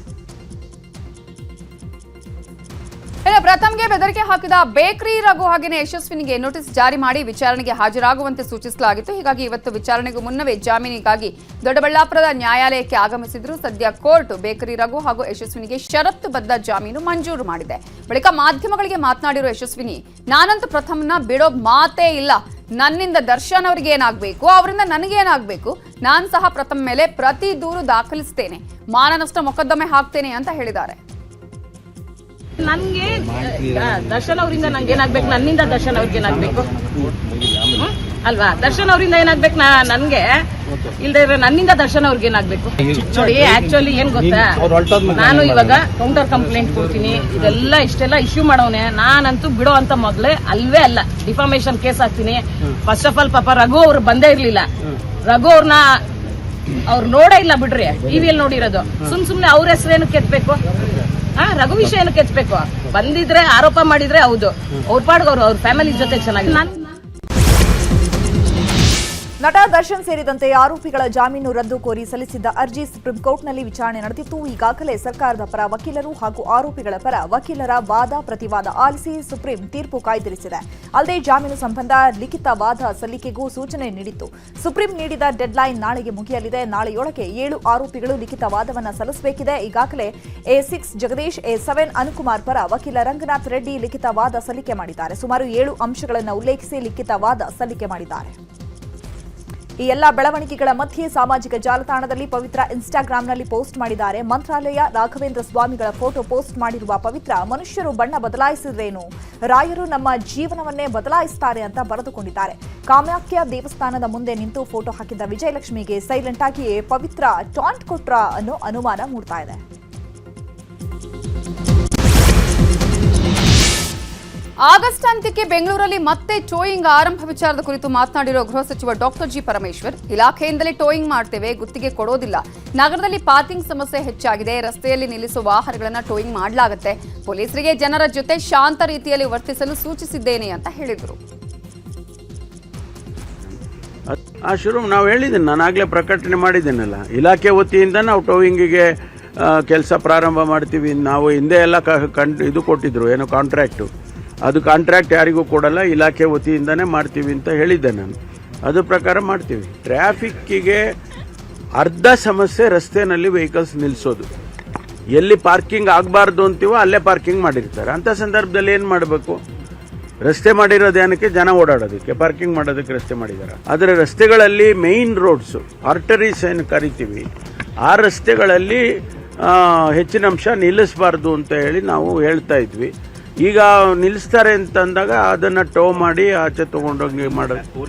ಪ್ರಥಮ್ಗೆ ಬೆದರಿಕೆ ಹಾಕಿದ ಬೇಕರಿ ರಘು ಹಾಗೆಯೇ ಯಶಸ್ವಿನಿಗೆ ನೋಟಿಸ್ ಜಾರಿ ಮಾಡಿ ವಿಚಾರಣೆಗೆ ಹಾಜರಾಗುವಂತೆ ಸೂಚಿಸಲಾಗಿತ್ತು. ಹೀಗಾಗಿ ಇವತ್ತು ವಿಚಾರಣೆಗೂ ಮುನ್ನವೇ ಜಾಮೀನಿಗಾಗಿ ದೊಡ್ಡಬಳ್ಳಾಪುರದ ನ್ಯಾಯಾಲಯಕ್ಕೆ ಆಗಮಿಸಿದ್ರು. ಸದ್ಯ ಕೋರ್ಟ್ ಬೇಕರಿ ರಘು ಹಾಗೂ ಯಶಸ್ವಿನಿಗೆ ಷರತ್ತುಬದ್ಧ ಜಾಮೀನು ಮಂಜೂರು ಮಾಡಿದೆ. ಬಳಿಕ ಮಾಧ್ಯಮಗಳಿಗೆ ಮಾತನಾಡಿರೋ ಯಶಸ್ವಿನಿ, ನಾನಂತೂ ಪ್ರಥಮ್ನ ಬಿಡೋ ಮಾತೇ ಇಲ್ಲ. ನನ್ನಿಂದ ದರ್ಶನ್ ಅವ್ರಿಗೆ ಏನಾಗಬೇಕು, ಅವರಿಂದ ನನಗೇನಾಗಬೇಕು, ನಾನು ಸಹ ಪ್ರಥಮ್ ಮೇಲೆ ಪ್ರತಿ ದೂರು ದಾಖಲಿಸ್ತೇನೆ, ಮಾನನಷ್ಟ ಮೊಕದ್ದಮೆ ಹಾಕ್ತೇನೆ ಅಂತ ಹೇಳಿದ್ದಾರೆ. ನನ್ಗೆ ದರ್ಶನ್ ಅವರಿಂದ ನಂಗೆ ಏನಾಗ್ಬೇಕು, ನನ್ನಿಂದ ದರ್ಶನ್ ಅವ್ರಿಗೆ ಏನಾಗ್ಬೇಕು ಅಲ್ವಾ? ದರ್ಶನ್ ಅವರಿಂದ ಏನಾಗ್ಬೇಕು ನನ್ಗೆ, ಇಲ್ದೇ ನನ್ನಿಂದ ದರ್ಶನ್ ಅವ್ರಿಗೆ ಏನಾಗ್ಬೇಕು? ನೋಡಿ, ಆಕ್ಚುಲಿ ಏನ್ ಗೊತ್ತಾ, ನಾನು ಇವಾಗ ಕೌಂಟರ್ ಕಂಪ್ಲೇಂಟ್ ಕೊಡ್ತೀನಿ, ಇದೆಲ್ಲ ಇಷ್ಟೆಲ್ಲ ಇಶ್ಯೂ ಮಾಡೋನೆ. ನಾನಂತೂ ಬಿಡೋ ಅಂತ ಮೊದ್ಲೇ ಅಲ್ವೇ ಅಲ್ಲ, ಡಿಫಾಮೇಶನ್ ಕೇಸ್ ಹಾಕ್ತೀನಿ. ಫಸ್ಟ್ ಆಫ್ ಆಲ್ ಪಾಪ ರಘು ಅವ್ರು ಬಂದೇ ಇರ್ಲಿಲ್ಲ. ರಘು ಅವ್ರನ್ನ ಅವ್ರು ನೋಡೇ ಇಲ್ಲ ಬಿಡ್ರಿ, ಟಿವಿಯಲ್ಲಿ ನೋಡಿರೋದು. ಸುಮ್ನೆ ಅವ್ರ ಹೆಸರೇನು ಕೆತ್ಬೇಕು? ರಘು ವಿಷಯ ಏನಕ್ಕೆ ಎತ್ಬೇಕು? ಬಂದಿದ್ರೆ ಆರೋಪ ಮಾಡಿದ್ರೆ ಹೌದು, ಅವ್ರ ಪಾಡ್ಗವ್ರು ಅವ್ರ ಫ್ಯಾಮಿಲಿ ಜೊತೆ ಚೆನ್ನಾಗಿ. ನಟ ದರ್ಶನ್ ಸೇರಿದಂತೆ ಆರೋಪಿಗಳ ಜಾಮೀನು ರದ್ದು ಕೋರಿ ಸಲ್ಲಿಸಿದ್ದ ಅರ್ಜಿ ಸುಪ್ರೀಂ ಕೋರ್ಟ್ನಲ್ಲಿ ವಿಚಾರಣೆ ನಡೆದಿತ್ತು. ಈಗಾಗಲೇ ಸರ್ಕಾರದ ಪರ ವಕೀಲರು ಹಾಗೂ ಆರೋಪಿಗಳ ಪರ ವಕೀಲರ ವಾದ ಪ್ರತಿವಾದ ಆಲಿಸಿ ಸುಪ್ರೀಂ ತೀರ್ಪು ಕಾಯ್ದಿರಿಸಿದೆ. ಅಲ್ಲದೆ ಜಾಮೀನು ಸಂಬಂಧ ಲಿಖಿತ ವಾದ ಸಲ್ಲಿಕೆಗೂ ಸೂಚನೆ ನೀಡಿತ್ತು. ಸುಪ್ರೀಂ ನೀಡಿದ ಡೆಡ್ಲೈನ್ ನಾಳೆಗೆ ಮುಗಿಯಲಿದೆ. ನಾಳೆಯೊಳಗೆ 7 ಆರೋಪಿಗಳು ಲಿಖಿತ ವಾದವನ್ನು ಸಲ್ಲಿಸಬೇಕಿದೆ. ಈಗಾಗಲೇ A6 ಜಗದೀಶ್, A7 ಅನುಕುಮಾರ್ ಪರ ವಕೀಲ ರಂಗನಾಥ್ ರೆಡ್ಡಿ ಲಿಖಿತ ವಾದ ಸಲ್ಲಿಕೆ ಮಾಡಿದ್ದಾರೆ. ಸುಮಾರು 7 ಅಂಶಗಳನ್ನು ಉಲ್ಲೇಖಿಸಿ ಲಿಖಿತ ವಾದ ಸಲ್ಲಿಕೆ ಮಾಡಿದ್ದಾರೆ. ಈ ಎಲ್ಲ ಬೆಳವಣಿಗೆಗಳ ಮಧ್ಯೆ ಸಾಮಾಜಿಕ ಜಾಲತಾಣದಲ್ಲಿ ಪವಿತ್ರ ಇನ್ಸ್ಟಾಗ್ರಾಂನಲ್ಲಿ ಪೋಸ್ಟ್ ಮಾಡಿದ್ದಾರೆ. ಮಂತ್ರಾಲಯ ರಾಘವೇಂದ್ರ ಸ್ವಾಮಿಗಳ ಫೋಟೋ ಪೋಸ್ಟ್ ಮಾಡಿರುವ ಪವಿತ್ರ, ಮನುಷ್ಯರು ಬಣ್ಣ ಬದಲಾಯಿಸಿದ್ರೇನು, ರಾಯರು ನಮ್ಮ ಜೀವನವನ್ನೇ ಬದಲಾಯಿಸುತ್ತಾರೆ ಅಂತ ಬರೆದುಕೊಂಡಿದ್ದಾರೆ. ಕಾಮಾಖ್ಯ ದೇವಸ್ಥಾನದ ಮುಂದೆ ನಿಂತು ಫೋಟೋ ಹಾಕಿದ್ದ ವಿಜಯಲಕ್ಷ್ಮಿಗೆ ಸೈಲೆಂಟ್ ಆಗಿಯೇ ಪವಿತ್ರ ಟಾಂಟ್ ಕೊಟ್ರ ಅನ್ನೋ ಅನುಮಾನ ಮೂಡ್ತಾ ಇದೆ. ಆಗಸ್ಟ್ ಅಂತ್ಯಕ್ಕೆ ಬೆಂಗಳೂರಲ್ಲಿ ಮತ್ತೆ ಟೋಯಿಂಗ್ ಆರಂಭ ವಿಚಾರದ ಕುರಿತು ಮಾತನಾಡಿರುವ ಗೃಹ ಸಚಿವ ಡಾಕ್ಟರ್ ಜಿ ಪರಮೇಶ್ವರ್, ಇಲಾಖೆಯಿಂದಲೇ ಟೋಯಿಂಗ್ ಮಾಡ್ತೇವೆ, ಗುತ್ತಿಗೆ ಕೊಡೋದಿಲ್ಲ. ನಗರದಲ್ಲಿ ಪಾರ್ಕಿಂಗ್ ಸಮಸ್ಯೆ ಹೆಚ್ಚಾಗಿದೆ, ರಸ್ತೆಯಲ್ಲಿ ನಿಲ್ಲಿಸುವ ವಾಹನಗಳನ್ನು ಟೋಯಿಂಗ್ ಮಾಡಲಾಗುತ್ತೆ. ಪೊಲೀಸರಿಗೆ ಜನರ ಜೊತೆ ಶಾಂತ ರೀತಿಯಲ್ಲಿ ವರ್ತಿಸಲು ಸೂಚಿಸಿದ್ದೇನೆ ಅಂತ ಹೇಳಿದರು. ಶುರು ನಾವು ಹೇಳಿದ್ದೀನಿ, ನಾನಾಗಲೇ ಪ್ರಕಟಣೆ ಮಾಡಿದ್ದೇನಲ್ಲ, ಇಲಾಖೆ ವತಿಯಿಂದ ನಾವು ಟೋಯಿಂಗಿಗೆ ಕೆಲಸ ಪ್ರಾರಂಭ ಮಾಡ್ತೀವಿ. ನಾವು ಹಿಂದೆ ಎಲ್ಲ ಇದು ಕೊಟ್ಟಿದ್ರು, ಏನು ಕಾಂಟ್ರಾಕ್ಟು, ಅದು ಕಾಂಟ್ರಾಕ್ಟ್ ಯಾರಿಗೂ ಕೊಡಲ್ಲ, ಇಲಾಖೆ ವತಿಯಿಂದನೇ ಮಾಡ್ತೀವಿ ಅಂತ ಹೇಳಿದ್ದೆ ನಾನು. ಅದು ಪ್ರಕಾರ ಮಾಡ್ತೀವಿ. ಟ್ರಾಫಿಕ್ಕಿಗೆ ಅರ್ಧ ಸಮಸ್ಯೆ ರಸ್ತೆಯಲ್ಲಿ ವೆಹಿಕಲ್ಸ್ ನಿಲ್ಲಿಸೋದು. ಎಲ್ಲಿ ಪಾರ್ಕಿಂಗ್ ಆಗಬಾರ್ದು ಅಂತೀವೋ ಅಲ್ಲೇ ಪಾರ್ಕಿಂಗ್ ಮಾಡಿರ್ತಾರೆ. ಅಂಥ ಸಂದರ್ಭದಲ್ಲಿ ಏನು ಮಾಡಬೇಕು? ರಸ್ತೆ ಮಾಡಿರೋದೇನಕ್ಕೆ? ಜನ ಓಡಾಡೋದಕ್ಕೆ, ಪಾರ್ಕಿಂಗ್ ಮಾಡೋದಕ್ಕೆ ರಸ್ತೆ ಮಾಡಿದ್ದಾರೆ. ಆದರೆ ರಸ್ತೆಗಳಲ್ಲಿ ಮೇಯ್ನ್ ರೋಡ್ಸು, ಆರ್ಟರೀಸ್ ಏನು ಕರಿತೀವಿ, ಆ ರಸ್ತೆಗಳಲ್ಲಿ ಹೆಚ್ಚಿನ ಅಂಶ ನಿಲ್ಲಿಸಬಾರ್ದು ಅಂತ ಹೇಳಿ ನಾವು ಹೇಳ್ತಾ ಇದ್ವಿ. ಈಗ ನಿಲ್ಲಿಸ್ತಾರೆ ಅಂತಂದಾಗ ಅದನ್ನು ಟೋ ಮಾಡಿ ಆಚೆ ತಗೊಂಡೋಗಿ ಮಾಡೋದು.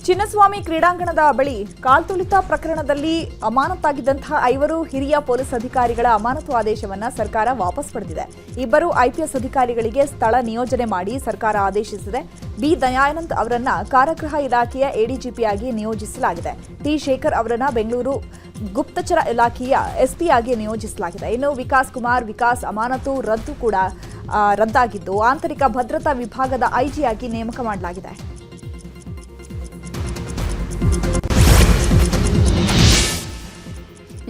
ಚಿನ್ನಸ್ವಾಮಿ ಕ್ರೀಡಾಂಗಣದ ಬಳಿ ಕಾಲ್ತುಳಿತ ಪ್ರಕರಣದಲ್ಲಿ ಅಮಾನತಾಗಿದ್ದಂತಹ 5 ಹಿರಿಯ ಪೊಲೀಸ್ ಅಧಿಕಾರಿಗಳ ಅಮಾನತು ಆದೇಶವನ್ನು ಸರ್ಕಾರ ವಾಪಸ್ ಪಡೆದಿದೆ. 2 IPS ಅಧಿಕಾರಿಗಳಿಗೆ ಸ್ಥಳ ನಿಯೋಜನೆ ಮಾಡಿ ಸರ್ಕಾರ ಆದೇಶಿಸಿದೆ. ಬಿ ದಯಾನಂದ್ ಅವರನ್ನ ಕಾರಾಗೃಹ ಇಲಾಖೆಯ ADGP ಆಗಿ ನಿಯೋಜಿಸಲಾಗಿದೆ. ಟಿ ಶೇಖರ್ ಅವರನ್ನ ಬೆಂಗಳೂರು ಗುಪ್ತಚರ ಇಲಾಖೆಯ SP ಆಗಿ ನಿಯೋಜಿಸಲಾಗಿದೆ. ಇನ್ನು ವಿಕಾಸ್ ಕುಮಾರ್ ಅಮಾನತು ರದ್ದಾಗಿದ್ದು ಆಂತರಿಕ ಭದ್ರತಾ ವಿಭಾಗದ IG ಆಗಿ ನೇಮಕ ಮಾಡಲಾಗಿದೆ.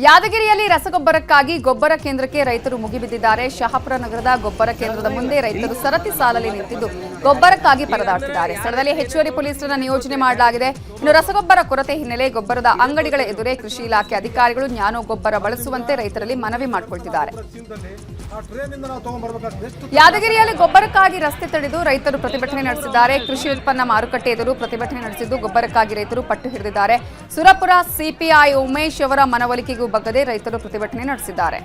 ಯಾದಗಿರಿಯಲ್ಲಿ ರಸಗೊಬ್ಬರಕ್ಕಾಗಿ ಗೊಬ್ಬರ ಕೇಂದ್ರಕ್ಕೆ ರೈತರು ಮುಗಿಬಿದ್ದಿದ್ದಾರೆ. ಶಹಾಪುರ ನಗರದ ಗೊಬ್ಬರ ಕೇಂದ್ರದ ಮುಂದೆ ರೈತರು ಸರತಿ ಸಾಲಲ್ಲಿ ನಿಂತಿದ್ದು ಗೊಬ್ಬರಕ್ಕಾಗಿ ಪರದಾಡುತ್ತಿದ್ದಾರೆ. ಸ್ಥಳದಲ್ಲಿ ಹೆಚ್ಚುವರಿ ಪೊಲೀಸರನ್ನ ನಿಯೋಜನೆ ಮಾಡಲಾಗಿದೆ. ಇನ್ನು ರಸಗೊಬ್ಬರ ಕೊರತೆ ಹಿನ್ನೆಲೆ ಗೊಬ್ಬರದ ಅಂಗಡಿಗಳ ಎದುರೇ ಕೃಷಿ ಇಲಾಖೆ ಅಧಿಕಾರಿಗಳು ನ್ಯಾನೋ ಗೊಬ್ಬರ ಬಳಸುವಂತೆ ರೈತರಲ್ಲಿ ಮನವಿ ಮಾಡಿಕೊಳ್ತಿದ್ದಾರೆ. ಯಾದಗಿರಿಯಲ್ಲಿ ಗೊಬ್ಬರಕ್ಕಾಗಿ ರಸ್ತೆ ತಡೆದು ರೈತರು ಪ್ರತಿಭಟನೆ ನಡೆಸಿದ್ದಾರೆ. ಕೃಷಿ ಉತ್ಪನ್ನ ಮಾರುಕಟ್ಟೆ ಎದುರು ಪ್ರತಿಭಟನೆ ನಡೆಸಿದ್ದು ಗೊಬ್ಬರಕ್ಕಾಗಿ ರೈತರು ಪಟ್ಟು ಹಿಡಿದಿದ್ದಾರೆ. ಸುರಪುರ CPI ಉಮೇಶ್ ಅವರ ಮನವೊಲಿಕೆಗೂ ಬಗ್ಗದೆ ರೈತರು ಪ್ರತಿಭಟನೆ ನಡೆಸಿದ್ದಾರೆ.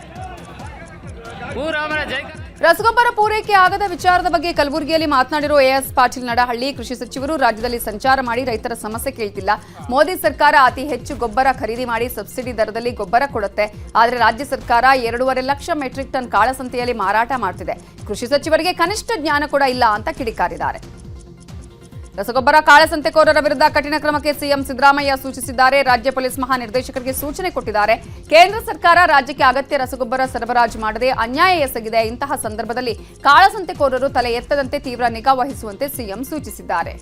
ರಸಗೊಬ್ಬರ ಪೂರೈಕೆ ಆಗದ ವಿಚಾರದ ಬಗ್ಗೆ ಕಲಬುರಗಿಯಲ್ಲಿ ಮಾತನಾಡಿರುವ AS ಪಾಟೀಲ್ ನಡಹಳ್ಳಿ, ಕೃಷಿ ಸಚಿವರು ರಾಜ್ಯದಲ್ಲಿ ಸಂಚಾರ ಮಾಡಿ ರೈತರ ಸಮಸ್ಯೆ ಕೇಳ್ತಿಲ್ಲ. ಮೋದಿ ಸರ್ಕಾರ ಅತಿ ಹೆಚ್ಚು ಗೊಬ್ಬರ ಖರೀದಿ ಮಾಡಿ ಸಬ್ಸಿಡಿ ದರದಲ್ಲಿ ಗೊಬ್ಬರ ಕೊಡುತ್ತೆ. ಆದರೆ ರಾಜ್ಯ ಸರ್ಕಾರ 2.5 ಲಕ್ಷ ಮೆಟ್ರಿಕ್ ಟನ್ ಕಾಳಸಂತೆಯಲ್ಲಿ ಮಾರಾಟ ಮಾಡ್ತಿದೆ. ಕೃಷಿ ಸಚಿವರಿಗೆ ಕನಿಷ್ಠ ಜ್ಞಾನ ಕೂಡ ಇಲ್ಲ ಅಂತ ಕಿಡಿಕಾರಿದ್ದಾರೆ. ರಸಗೊಬ್ಬರ ಕಾಳಸಂತೆಕೋರರ ವಿರುದ್ಧ ಕಠಿಣ ಕ್ರಮಕ್ಕೆ ಸಿಎಂ ಸಿದ್ದರಾಮಯ್ಯ ಸೂಚಿಸಿದ್ದಾರೆ. ರಾಜ್ಯ ಪೊಲೀಸ್ ಮಹಾನಿರ್ದೇಶಕರಿಗೆ ಸೂಚನೆ ಕೊಟ್ಟಿದ್ದಾರೆ. ಕೇಂದ್ರ ಸರ್ಕಾರ ರಾಜ್ಯಕ್ಕೆ ಅಗತ್ಯ ರಸಗೊಬ್ಬರ ಸರಬರಾಜು ಮಾಡದೆ ಅನ್ಯಾಯ ಎಸಗಿದೆ. ಇಂತಹ ಸಂದರ್ಭದಲ್ಲಿ ಕಾಳಸಂತೆಕೋರರು ತಲೆ ಎತ್ತದಂತೆ ತೀವ್ರ ನಿಗಾ ವಹಿಸುವಂತೆ ಸಿಎಂ ಸೂಚಿಸಿದ್ದಾರೆ.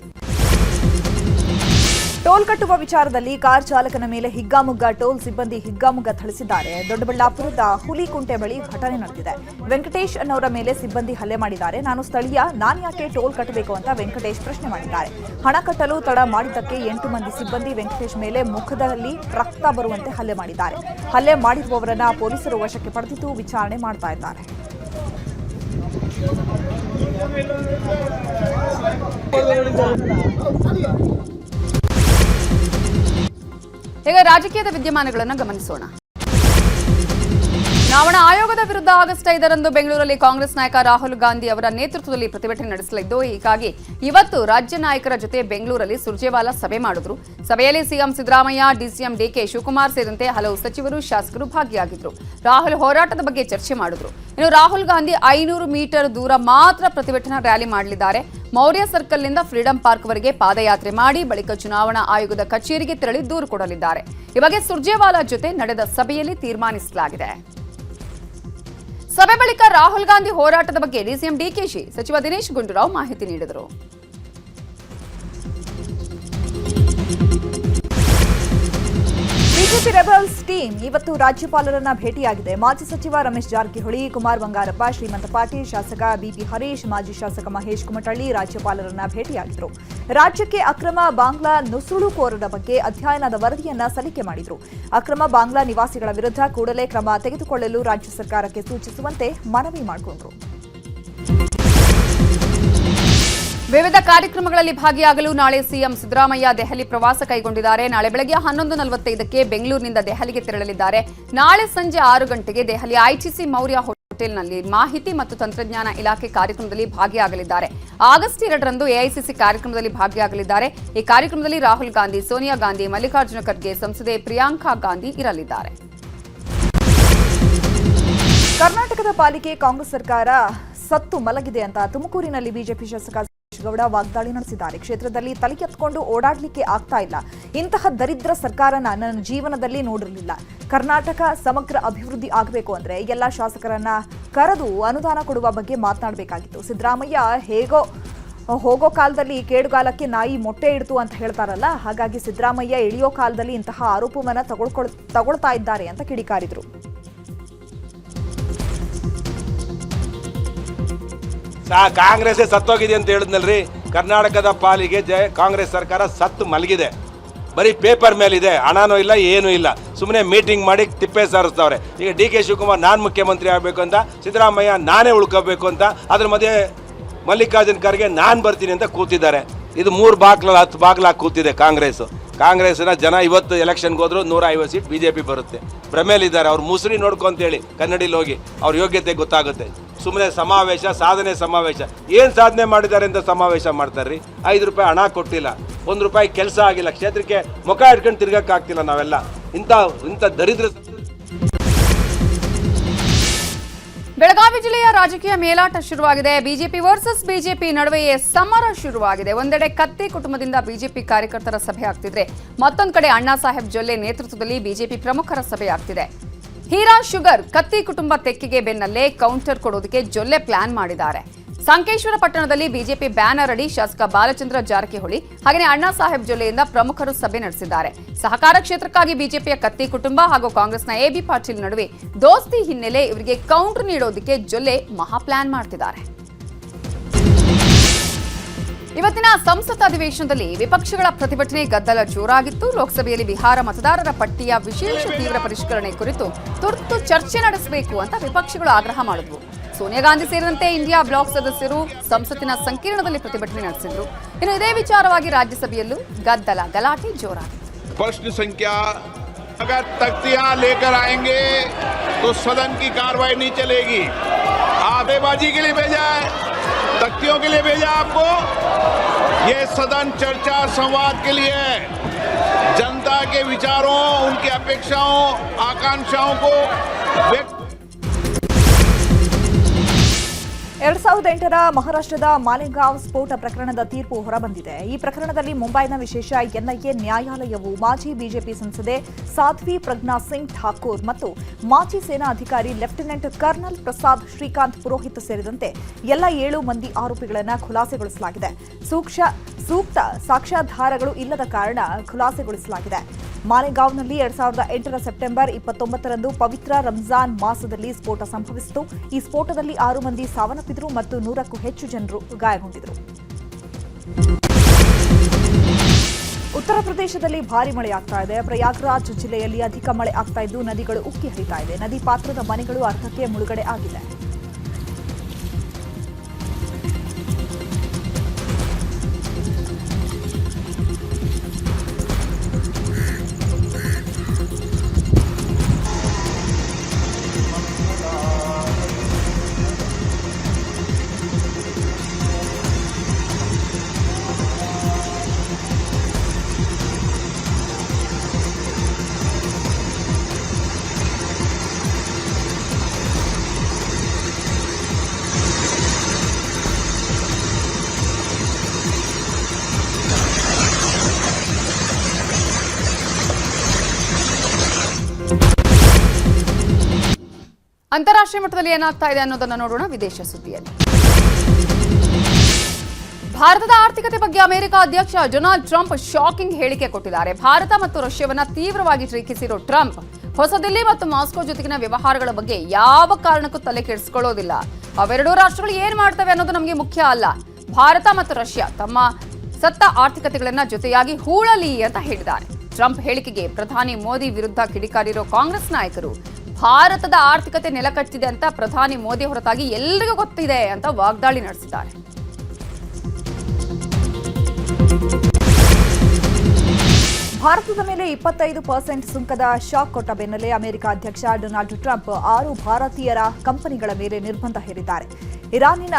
ಟೋಲ್ ಕಟ್ಟುವ ವಿಚಾರದಲ್ಲಿ ಕಾರ್ ಚಾಲಕನ ಮೇಲೆ ಹಿಗ್ಗಾಮುಗ್ಗಾ, ಟೋಲ್ ಸಿಬ್ಬಂದಿ ಹಿಗ್ಗಾಮುಗ್ಗಾ ಥಳಿಸಿದ್ದಾರೆ. ದೊಡ್ಡಬಳ್ಳಾಪುರದ ಹುಲಿಕುಂಟೆ ಬಳಿ ಘಟನೆ ನಡೆದಿದೆ. ವೆಂಕಟೇಶ್ ಅನ್ನೋರ ಮೇಲೆ ಸಿಬ್ಬಂದಿ ಹಲ್ಲೆ ಮಾಡಿದ್ದಾರೆ. ನಾನು ಸ್ಥಳೀಯ, ಯಾಕೆ ಟೋಲ್ ಕಟ್ಟಬೇಕು ಅಂತ ವೆಂಕಟೇಶ್ ಪ್ರಶ್ನೆ ಮಾಡಿದ್ದಾರೆ. ಹಣ ಕಟ್ಟಲು ತಡ ಮಾಡಿದ್ದಕ್ಕೆ 8 ಮಂದಿ ಸಿಬ್ಬಂದಿ ವೆಂಕಟೇಶ್ ಮೇಲೆ ಮುಖದಲ್ಲಿ ರಕ್ತ ಬರುವಂತೆ ಹಲ್ಲೆ ಮಾಡಿದ್ದಾರೆ. ಹಲ್ಲೆ ಮಾಡಿರುವವರನ್ನ ಪೊಲೀಸರು ವಶಕ್ಕೆ ಪಡೆದಿದ್ದು ವಿಚಾರಣೆ ಮಾಡ್ತಾ ಇದ್ದಾರೆ. ಈಗ ರಾಜಕೀಯದ ವಿದ್ಯಮಾನಗಳನ್ನು ಗಮನಿಸೋಣ. ಚುನಾವಣಾ ಆಯೋಗದ ವಿರುದ್ಧ ಆಗಸ್ಟ್ 5ರಂದು ಬೆಂಗಳೂರಲ್ಲಿ ಕಾಂಗ್ರೆಸ್ ನಾಯಕ ರಾಹುಲ್ ಗಾಂಧಿ ಅವರ ನೇತೃತ್ವದಲ್ಲಿ ಪ್ರತಿಭಟನೆ ನಡೆಸಲಿದ್ದು, ಹೀಗಾಗಿ ಇವತ್ತು ರಾಜ್ಯ ನಾಯಕರ ಜೊತೆ ಬೆಂಗಳೂರಲ್ಲಿ ಸುರ್ಜೇವಾಲಾ ಸಭೆ ಮಾಡಿದ್ರು. ಸಭೆಯಲ್ಲಿ CM Siddaramaiah, DCM DK Shivakumar ಸೇರಿದಂತೆ ಹಲವು ಸಚಿವರು, ಶಾಸಕರು ಭಾಗಿಯಾಗಿದ್ರು. ರಾಹುಲ್ ಹೋರಾಟದ ಬಗ್ಗೆ ಚರ್ಚೆ ಮಾಡಿದ್ರು. ಇನ್ನು ರಾಹುಲ್ ಗಾಂಧಿ 500 ಮೀಟರ್ ದೂರ ಮಾತ್ರ ಪ್ರತಿಭಟನಾ ರ್ಯಾಲಿ ಮಾಡಲಿದ್ದಾರೆ. ಮೌರ್ಯ ಸರ್ಕಲ್ನಿಂದ ಫ್ರೀಡಂ ಪಾರ್ಕ್ ವರೆಗೆ ಪಾದಯಾತ್ರೆ ಮಾಡಿ ಬಳಿಕ ಚುನಾವಣಾ ಆಯೋಗದ ಕಚೇರಿಗೆ ತೆರಳಿ ದೂರು ಕೊಡಲಿದ್ದಾರೆ. ಈ ಬಗ್ಗೆ ಸುರ್ಜೇವಾಲಾ ಜೊತೆ ನಡೆದ ಸಭೆಯಲ್ಲಿ ತೀರ್ಮಾನಿಸಲಾಗಿದೆ. ಸಭೆ ಬಳಿಕ ರಾಹುಲ್ ಗಾಂಧಿ ಹೋರಾಟದ ಬಗ್ಗೆ DCM DKಶಿ ಸಚಿವ ದಿನೇಶ್ ಗುಂಡೂರಾವ್ ಮಾಹಿತಿ ನೀಡಿದರು. ರೆಬಲ್ಸ್ ಟೀಮ್ ಇವತ್ತು ರಾಜ್ಯಪಾಲರನ್ನ ಭೇಟಿಯಾಗಿದೆ. ಮಾಜಿ ಸಚಿವ ರಮೇಶ್ ಜಾರಕಿಹೊಳಿ, ಕುಮಾರ್ ಬಂಗಾರಪ್ಪ, ಶ್ರೀಮಂತ ಪಾಟೀಲ್, ಶಾಸಕ ಬಿಪಿ ಹರೀಶ್, ಮಾಜಿ ಶಾಸಕ ಮಹೇಶ್ ಕುಮಟಳ್ಳಿ ರಾಜ್ಯಪಾಲರನ್ನ ಭೇಟಿಯಾಗಿದ್ರು. ರಾಜ್ಯಕ್ಕೆ ಅಕ್ರಮ ಬಾಂಗ್ಲಾ ನುಸುಳುಕೋರರ ಬಗ್ಗೆ ಅಧ್ಯಯನದ ವರದಿಯನ್ನ ಸಲ್ಲಿಕೆ ಮಾಡಿದ್ರು. ಅಕ್ರಮ ಬಾಂಗ್ಲಾ ನಿವಾಸಿಗಳ ವಿರುದ್ಧ ಕೂಡಲೇ ಕ್ರಮ ತೆಗೆದುಕೊಳ್ಳಲು ರಾಜ್ಯ ಸರ್ಕಾರಕ್ಕೆ ಸೂಚಿಸುವಂತೆ ಮನವಿ ಮಾಡಿಕೊಂಡ್ರು. ವಿವಿಧ ಕಾರ್ಯಕ್ರಮಗಳಲ್ಲಿ ಭಾಗಿಯಾಗಲು ನಾಳೆ ಸಿಎಂ ಸಿದ್ದರಾಮಯ್ಯ ದೆಹಲಿ ಪ್ರವಾಸ ಕೈಗೊಂಡಿದ್ದಾರೆ. ನಾಳೆ ಬೆಳಗ್ಗೆ 11:45ಕ್ಕೆ ಬೆಂಗಳೂರಿನಿಂದ ದೆಹಲಿಗೆ ತೆರಳಲಿದ್ದಾರೆ. ನಾಳೆ ಸಂಜೆ 6 ಗಂಟೆಗೆ ದೆಹಲಿ ಐಟಿಸಿ ಮೌರ್ಯ ಹೋಟೆಲ್ನಲ್ಲಿ ಮಾಹಿತಿ ಮತ್ತು ತಂತ್ರಜ್ಞಾನ ಇಲಾಖೆ ಕಾರ್ಯಕ್ರಮದಲ್ಲಿ ಭಾಗಿಯಾಗಲಿದ್ದಾರೆ. ಆಗಸ್ಟ್ 2ರಂದು ಎಐಸಿಸಿ ಕಾರ್ಯಕ್ರಮದಲ್ಲಿ ಭಾಗಿಯಾಗಲಿದ್ದಾರೆ. ಈ ಕಾರ್ಯಕ್ರಮದಲ್ಲಿ ರಾಹುಲ್ ಗಾಂಧಿ, ಸೋನಿಯಾ ಗಾಂಧಿ, ಮಲ್ಲಿಕಾರ್ಜುನ ಖರ್ಗೆ, ಸಂಸದೆ ಪ್ರಿಯಾಂಕಾ ಗಾಂಧಿ ಇರಲಿದ್ದಾರೆ. ಕರ್ನಾಟಕದ ಪಾಲಿಗೆ ಕಾಂಗ್ರೆಸ್ ಸರ್ಕಾರ ಸತ್ತು ಮಲಗಿದೆ ಅಂತ ತುಮಕೂರಿನಲ್ಲಿ ಬಿಜೆಪಿ ಶಾಸಕ ಗೌಡ ವಾಗ್ದಾಳಿ ನಡೆಸಿದ್ದಾರೆ. ಕ್ಷೇತ್ರದಲ್ಲಿ ತಲೆ ಎತ್ಕೊಂಡು ಓಡಾಡಲಿಕ್ಕೆ ಆಗ್ತಾ ಇಲ್ಲ. ಇಂತಹ ದರಿದ್ರ ಸರ್ಕಾರನ ನನ್ನ ಜೀವನದಲ್ಲಿ ನೋಡಿರಲಿಲ್ಲ. ಕರ್ನಾಟಕ ಸಮಗ್ರ ಅಭಿವೃದ್ಧಿ ಆಗಬೇಕು ಅಂದ್ರೆ ಎಲ್ಲ ಶಾಸಕರನ್ನ ಕರೆದು ಅನುದಾನ ಕೊಡುವ ಬಗ್ಗೆ ಮಾತನಾಡಬೇಕಾಗಿತ್ತು. ಸಿದ್ದರಾಮಯ್ಯ ಹೋಗೋ ಕಾಲದಲ್ಲಿ ಕೇಡುಗಾಲಕ್ಕೆ ನಾಯಿ ಮೊಟ್ಟೆ ಇಡ್ತು ಅಂತ ಹೇಳ್ತಾರಲ್ಲ, ಹಾಗಾಗಿ ಸಿದ್ದರಾಮಯ್ಯ ಇಳಿಯೋ ಕಾಲದಲ್ಲಿ ಇಂತಹ ಆರೋಪವನ್ನ ತಗೊಳ್ತಾ ಇದ್ದಾರೆ ಅಂತ ಕಿಡಿಕಾರಿದ್ರು. ಕಾಂಗ್ರೆಸ್ ಸತ್ತೋಗಿದೆ ಅಂತ ಹೇಳಿದ್ನಲ್ರಿ. ಕರ್ನಾಟಕದ ಪಾಲಿಗೆ ಕಾಂಗ್ರೆಸ್ ಸರ್ಕಾರ ಸತ್ತು ಮಲಗಿದೆ. ಬರೀ ಪೇಪರ್ ಮೇಲಿದೆ, ಹಣನೂ ಇಲ್ಲ, ಏನೂ ಇಲ್ಲ. ಸುಮ್ಮನೆ ಮೀಟಿಂಗ್ ಮಾಡಿ ತಿಪ್ಪೆ ಸಾರಿಸ್ತವ್ರೆ. ಈಗ DK ಶಿವಕುಮಾರ್ ನಾನು ಮುಖ್ಯಮಂತ್ರಿ ಆಗಬೇಕು ಅಂತ, ಸಿದ್ದರಾಮಯ್ಯ ನಾನೇ ಉಳ್ಕೋಬೇಕು ಅಂತ, ಅದ್ರ ಮಧ್ಯೆ ಮಲ್ಲಿಕಾರ್ಜುನ ಖರ್ಗೆ ನಾನು ಬರ್ತೀನಿ ಅಂತ ಕೂತಿದ್ದಾರೆ. ಇದು 3 ಬಾಗ್ಲಲ್ಲಿ 10 ಬಾಗ್ಲಾಗಿ ಕೂತಿದೆ ಕಾಂಗ್ರೆಸ್ನ ಜನ. ಇವತ್ತು ಎಲೆಕ್ಷನ್ಗೆ ಹೋದ್ರು 150 ಸೀಟ್ BJP ಬರುತ್ತೆ. ಭ್ರಮೇಲಿದ್ದಾರೆ. ಅವ್ರು ಮುಸುರಿ ನೋಡ್ಕೊಂತೇಳಿ ಕನ್ನಡಿಲಿ ಹೋಗಿ ಅವ್ರ ಯೋಗ್ಯತೆ ಗೊತ್ತಾಗುತ್ತೆ. ಸುಮ್ಮನೆ ಸಮಾವೇಶ, ಸಾಧನೆ ಸಮಾವೇಶ. ಏನು ಸಾಧನೆ ಮಾಡಿದ್ದಾರೆ ಅಂತ ಸಮಾವೇಶ ಮಾಡ್ತಾರ್ರಿ? 5 ರೂಪಾಯಿ ಹಣ ಕೊಟ್ಟಿಲ್ಲ, 1 ರೂಪಾಯಿ ಕೆಲಸ ಆಗಿಲ್ಲ, ಕ್ಷೇತ್ರಕ್ಕೆ ಮುಖ ಇಟ್ಕೊಂಡು ತಿರ್ಗಕ್ಕಾಗ್ತಿಲ್ಲ ನಾವೆಲ್ಲ. ಇಂಥ ದರಿದ್ರ. ಬೆಳಗಾವಿ ಜಿಲ್ಲೆಯ ರಾಜಕೀಯ ಮೇಲಾಟ ಶುರುವಾಗಿದೆ. ಬಿಜೆಪಿ ವರ್ಸಸ್ ಬಿಜೆಪಿ ನಡುವೆಯೇ ಸಮರ ಶುರುವಾಗಿದೆ. ಒಂದೆಡೆ ಕತ್ತಿ ಕುಟುಂಬದಿಂದ ಬಿಜೆಪಿ ಕಾರ್ಯಕರ್ತರ ಸಭೆ ಆಗ್ತಿದ್ರೆ, ಮತ್ತೊಂದು ಕಡೆ ಅಣ್ಣಾ ಸಾಹೇಬ್ ಜೊಲ್ಲೆ ನೇತೃತ್ವದಲ್ಲಿ ಬಿಜೆಪಿ ಪ್ರಮುಖರ ಸಭೆ ಆಗ್ತಿದೆ. ಹೀರಾ ಶುಗರ್ ಕತ್ತಿ ಕುಟುಂಬ ತೆಕ್ಕಿಗೆ ಬೆನ್ನಲ್ಲೇ ಕೌಂಟರ್ ಕೊಡೋದಕ್ಕೆ ಜೊಲ್ಲೆ ಪ್ಲಾನ್ ಮಾಡಿದ್ದಾರೆ. ಸಂಕೇಶ್ವರ ಪಟ್ಟಣದಲ್ಲಿ ಬಿಜೆಪಿ ಬ್ಯಾನರ್ ಅಡಿ ಶಾಸಕ ಬಾಲಚಂದ್ರ ಜಾರಕಿಹೊಳಿ ಹಾಗೆಯೇ ಅಣ್ಣಾ ಸಾಹೇಬ್ ಜೊಲ್ಲೆಯಿಂದ ಪ್ರಮುಖರು ಸಭೆ ನಡೆಸಿದ್ದಾರೆ. ಸಹಕಾರ ಕ್ಷೇತ್ರಕ್ಕಾಗಿ ಬಿಜೆಪಿಯ ಕತ್ತಿ ಕುಟುಂಬ ಹಾಗೂ ಕಾಂಗ್ರೆಸ್ನ AB ಪಾಟೀಲ್ ನಡುವೆ ದೋಸ್ತಿ ಹಿನ್ನೆಲೆ ಇವರಿಗೆ ಕೌಂಟರ್ ನೀಡೋದಕ್ಕೆ ಜೊಲ್ಲೆ ಮಹಾ ಪ್ಲಾನ್ ಮಾಡ್ತಿದ್ದಾರೆ. ಇವತ್ತಿನ ಸಂಸತ್ ಅಧಿವೇಶನದಲ್ಲಿ ವಿಪಕ್ಷಗಳ ಪ್ರತಿಭಟನೆ ಗದ್ದಲ ಜೋರಾಗಿತ್ತು. ಲೋಕಸಭೆಯಲ್ಲಿ ಬಿಹಾರ ಮತದಾರರ ಪಟ್ಟಿಯ ವಿಶೇಷ ತೀವ್ರ ಪರಿಷ್ಕರಣೆ ಕುರಿತು ತುರ್ತು ಚರ್ಚೆ ನಡೆಸಬೇಕು ಅಂತ ವಿಪಕ್ಷಗಳು ಆಗ್ರಹ ಮಾಡಿದ್ವು. ಸೋನಿಯಾ ಗಾಂಧಿ ಸೇರಿದಂತೆ ಇಂಡಿಯಾ ಬ್ಲಾಕ್ ಸದಸ್ಯರು ಸಂಸತ್ತಿನ ಸಂಕೀರ್ಣದಲ್ಲಿ ಪ್ರತಿಭಟನೆ ನಡೆಸಿದ್ರು. ಇನ್ನು ಇದೇ ವಿಚಾರವಾಗಿ ರಾಜ್ಯಸಭೆಯಲ್ಲೂ ಗಲಾಟೆ ಜೋರಾಗಿತ್ತು. प्रश्न संख्या अगर तख्तियां लेकर आएंगे तो सदन की कार्रवाई नहीं चलेगी. आतेबाजी के लिए भेजा है, तख्तियों के लिए भेजा आपको. ये सदन चर्चा संवाद के लिए है. जनता के विचारों, उनकी अपेक्षाओं, आकांक्षाओं को व्यक्त 2008ರ ಮಹಾರಾಷ್ಟ್ರದ ಮಾಲೆಗಾಂವ್ ಸ್ಫೋಟ ಪ್ರಕರಣದ ತೀರ್ಪು ಹೊರಬಂದಿದೆ. ಈ ಪ್ರಕರಣದಲ್ಲಿ ಮುಂಬೈನ ವಿಶೇಷ NIA ನ್ಯಾಯಾಲಯವು ಮಾಜಿ ಬಿಜೆಪಿ ಸಂಸದೆ ಸಾಧ್ವಿ ಪ್ರಜ್ಞಾ ಸಿಂಗ್ ಠಾಕೂರ್ ಮತ್ತು ಮಾಜಿ ಸೇನಾ ಅಧಿಕಾರಿ ಲೆಫ್ಟಿನೆಂಟ್ ಕರ್ನಲ್ ಪ್ರಸಾದ್ ಶ್ರೀಕಾಂತ್ ಪುರೋಹಿತ್ ಸೇರಿದಂತೆ ಎಲ್ಲ 7 ಮಂದಿ ಆರೋಪಿಗಳನ್ನು ಖುಲಾಸೆಗೊಳಿಸಲಾಗಿದೆ. ಸೂಕ್ತ ಸಾಕ್ಷ್ಯಾಧಾರಗಳು ಇಲ್ಲದ ಕಾರಣ ಖುಲಾಸೆಗೊಳಿಸಲಾಗಿದೆ. ಮಾಲೆಗಾಂವ್ನಲ್ಲಿ 2008ರ ಸೆಪ್ಟೆಂಬರ್ 29ರಂದು ಪವಿತ್ರ ರಂಜಾನ್ ಮಾಸದಲ್ಲಿ ಸ್ಫೋಟ ಸಂಭವಿಸಿತು. ಈ ಸ್ಫೋಟದಲ್ಲಿ 6 ಮಂದಿ ಸಾವನ್ನಪ್ಪಿದ್ರು ಮತ್ತು 100ಕ್ಕೂ ಹೆಚ್ಚು ಜನರು ಗಾಯಗೊಂಡಿದ್ದರು. ಉತ್ತರ ಪ್ರದೇಶದಲ್ಲಿ ಭಾರಿ ಮಳೆಯಾಗ್ತಾ ಇದೆ. ಪ್ರಯಾಗ್ರಾಜ್ ಜಿಲ್ಲೆಯಲ್ಲಿ ಅಧಿಕ ಮಳೆ ಆಗ್ತಾ ಇದ್ದು ನದಿಗಳು ಉಕ್ಕಿ ಹರಿತಾ ಇದೆ. ನದಿ ಪಾತ್ರದ ಮನೆಗಳು ಅರ್ಧಕ್ಕೆ ಮುಳುಗಡೆ ಆಗಿದೆ. ಅಂತಾರಾಷ್ಟ್ರೀಯ ಮಟ್ಟದಲ್ಲಿ ಏನಾಗ್ತಾ ಇದೆ ಅನ್ನೋದನ್ನ ನೋಡೋಣ ವಿದೇಶ ಸುದ್ದಿಯಲ್ಲಿ. ಭಾರತದ ಆರ್ಥಿಕತೆ ಬಗ್ಗೆ ಅಮೆರಿಕ ಅಧ್ಯಕ್ಷ ಡೊನಾಲ್ಡ್ ಟ್ರಂಪ್ ಶಾಕಿಂಗ್ ಹೇಳಿಕೆ ಕೊಟ್ಟಿದ್ದಾರೆ. ಭಾರತ ಮತ್ತು ರಷ್ಯಾವನ್ನ ತೀವ್ರವಾಗಿ ಟೀಕಿಸಿರೋ ಟ್ರಂಪ್ ಹೊಸ ದಿಲ್ಲಿ ಮತ್ತು ಮಾಸ್ಕೋ ಜೊತೆಗಿನ ವ್ಯವಹಾರಗಳ ಬಗ್ಗೆ ಯಾವ ಕಾರಣಕ್ಕೂ ತಲೆ ಕೆಡಿಸಿಕೊಳ್ಳೋದಿಲ್ಲ. ಅವೆರಡೂ ರಾಷ್ಟ್ರಗಳು ಏನ್ ಮಾಡ್ತವೆ ಅನ್ನೋದು ನಮಗೆ ಮುಖ್ಯ ಅಲ್ಲ. ಭಾರತ ಮತ್ತು ರಷ್ಯಾ ತಮ್ಮ ಸತ್ತ ಆರ್ಥಿಕತೆಗಳನ್ನ ಜೊತೆಯಾಗಿ ಹೂಳಲಿ ಅಂತ ಹೇಳಿದ್ದಾರೆ. ಟ್ರಂಪ್ ಹೇಳಿಕೆಗೆ ಪ್ರಧಾನಿ ಮೋದಿ ವಿರುದ್ಧ ಕಿಡಿಕಾರಿರೋ ಕಾಂಗ್ರೆಸ್ ನಾಯಕರು ಭಾರತದ ಆರ್ಥಿಕತೆ ನೆಲಕಟ್ಟಿದೆ ಅಂತ ಪ್ರಧಾನಿ ಮೋದಿ ಹೊರತಾಗಿ ಎಲ್ಲರಿಗೂ ಗೊತ್ತಿದೆ ಅಂತ ವಾಗ್ದಾಳಿ ನಡೆಸಿದ್ದಾರೆ. ಭಾರತದ ಮೇಲೆ 25% ಸುಂಕದ ಶಾಕ್ ಕೊಟ್ಟ ಬೆನ್ನಲ್ಲೇ ಅಮೆರಿಕ ಅಧ್ಯಕ್ಷ ಡೊನಾಲ್ಡ್ ಟ್ರಂಪ್ 6 ಭಾರತೀಯರ ಕಂಪನಿಗಳ ಮೇಲೆ ನಿರ್ಬಂಧ ಹೇರಿದ್ದಾರೆ. ಇರಾನಿನ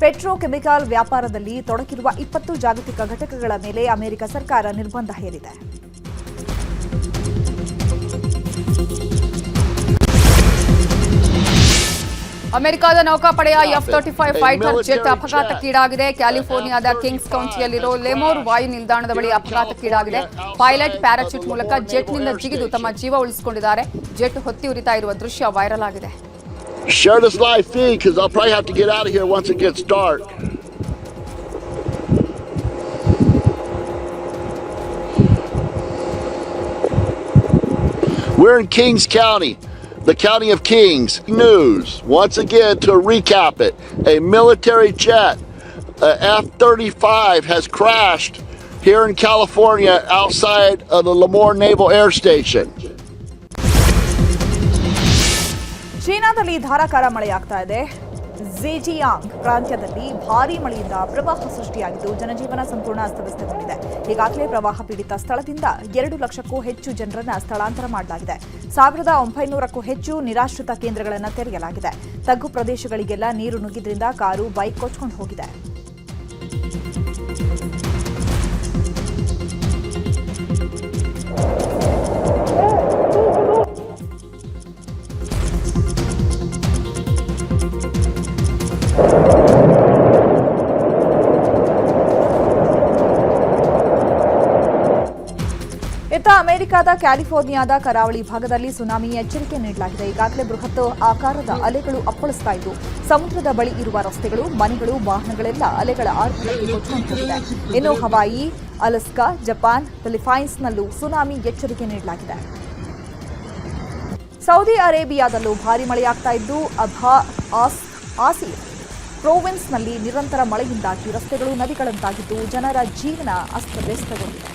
ಪೆಟ್ರೋಕೆಮಿಕಲ್ ವ್ಯಾಪಾರದಲ್ಲಿ ತೊಡಗಿರುವ 20 ಜಾಗತಿಕ ಘಟಕಗಳ ಮೇಲೆ ಅಮೆರಿಕ ಸರ್ಕಾರ ನಿರ್ಬಂಧ ಹೇರಿದೆ. ಅಮೆರಿಕದ ನೌಕಾಪಡೆಯ F-35 ಫೈಟರ್ ಜೆಟ್ ಅಪಘಾತಕ್ಕೀಡಾಗಿದೆ. ಕ್ಯಾಲಿಫೋರ್ನಿಯಾದ ಕಿಂಗ್ಸ್ ಕೌಂಟಿಯಲ್ಲಿರೋ ಲೆಮೋರ್ ವಾಯು ನಿಲ್ದಾಣದ ಬಳಿ ಅಪಘಾತಕ್ಕೀಡಾಗಿದೆ. ಪೈಲಟ್ ಪ್ಯಾರಾಚೂಟ್ ಮೂಲಕ ಜೆಟ್ನಿಂದ ಜಿಗಿದು ತಮ್ಮ ಜೀವ ಉಳಿಸಿಕೊಂಡಿದ್ದಾರೆ. ಜೆಟ್ ಹೊತ್ತಿ ಉರಿತಾ ಇರುವ ದೃಶ್ಯ ವೈರಲ್ ಆಗಿದೆ. Share this live feed because I'll probably have to get out of here once it gets dark. We're in Kings County, the County of Kings. News, once again, to recap it, a military jet, a F-35, has crashed here in California outside of the Lemoore Naval Air Station. ಚೀನಾದಲ್ಲಿ ಧಾರಾಕಾರ ಮಳೆಯಾಗ್ತಾ ಇದೆ. Zhejiang ಪ್ರಾಂತ್ಯದಲ್ಲಿ ಭಾರೀ ಮಳೆಯಿಂದ ಪ್ರವಾಹ ಸೃಷ್ಟಿಯಾಗಿದ್ದು ಜನಜೀವನ ಸಂಪೂರ್ಣ ಅಸ್ತವ್ಯಸ್ತಗೊಂಡಿದೆ. ಈಗಾಗಲೇ ಪ್ರವಾಹ ಪೀಡಿತ ಸ್ಥಳದಿಂದ 2 ಲಕ್ಷಕ್ಕೂ ಹೆಚ್ಚು ಜನರನ್ನ ಸ್ಥಳಾಂತರ ಮಾಡಲಾಗಿದೆ. 1900ಕ್ಕೂ ಹೆಚ್ಚು ನಿರಾಶ್ರಿತ ಕೇಂದ್ರಗಳನ್ನು ತೆರೆಯಲಾಗಿದೆ. ತಗ್ಗು ಪ್ರದೇಶಗಳಿಗೆಲ್ಲ ನೀರು ನುಗ್ಗಿದ್ರಿಂದ ಕಾರು, ಬೈಕ್ ಕೊಚ್ಕೊಂಡು ಹೋಗಿದೆ. ಅಮೆರಿಕದ ಕ್ಯಾಲಿಫೋರ್ನಿಯಾದ ಕರಾವಳಿ ಭಾಗದಲ್ಲಿ ಸುನಾಮಿ ಎಚ್ಚರಿಕೆ ನೀಡಲಾಗಿದೆ. ಈಗಾಗಲೇ ಬೃಹತ್ ಆಕಾರದ ಅಲೆಗಳು ಅಪ್ಪಳಿಸ್ತಾ ಇದ್ದು ಸಮುದ್ರದ ಬಳಿ ಇರುವ ರಸ್ತೆಗಳು, ಮನೆಗಳು, ವಾಹನಗಳೆಲ್ಲ ಅಲೆಗಳ ಆರ್ಭಟಕ್ಕೆ ಕೊಚ್ಚಿಕೊಂಡು ಹೋಗಿದೆ. ಇನ್ನು ಹವಾಯಿ, ಅಲಸ್ಕಾ, ಜಪಾನ್, ಫಿಲಿಪೈನ್ಸ್ನಲ್ಲೂ ಸುನಾಮಿ ಎಚ್ಚರಿಕೆ ನೀಡಲಾಗಿದೆ. ಸೌದಿ ಅರೇಬಿಯಾದಲ್ಲೂ ಭಾರೀ ಮಳೆಯಾಗ್ತಾ ಇದ್ದು ಆಸಿರ್ ಪ್ರೊವಿನ್ಸ್ನಲ್ಲಿ ನಿರಂತರ ಮಳೆಯಿಂದಾಗಿ ರಸ್ತೆಗಳು ನದಿಗಳಂತಾಗಿದ್ದು ಜನರ ಜೀವನ ಅಸ್ತವ್ಯಸ್ತಗೊಂಡಿದೆ.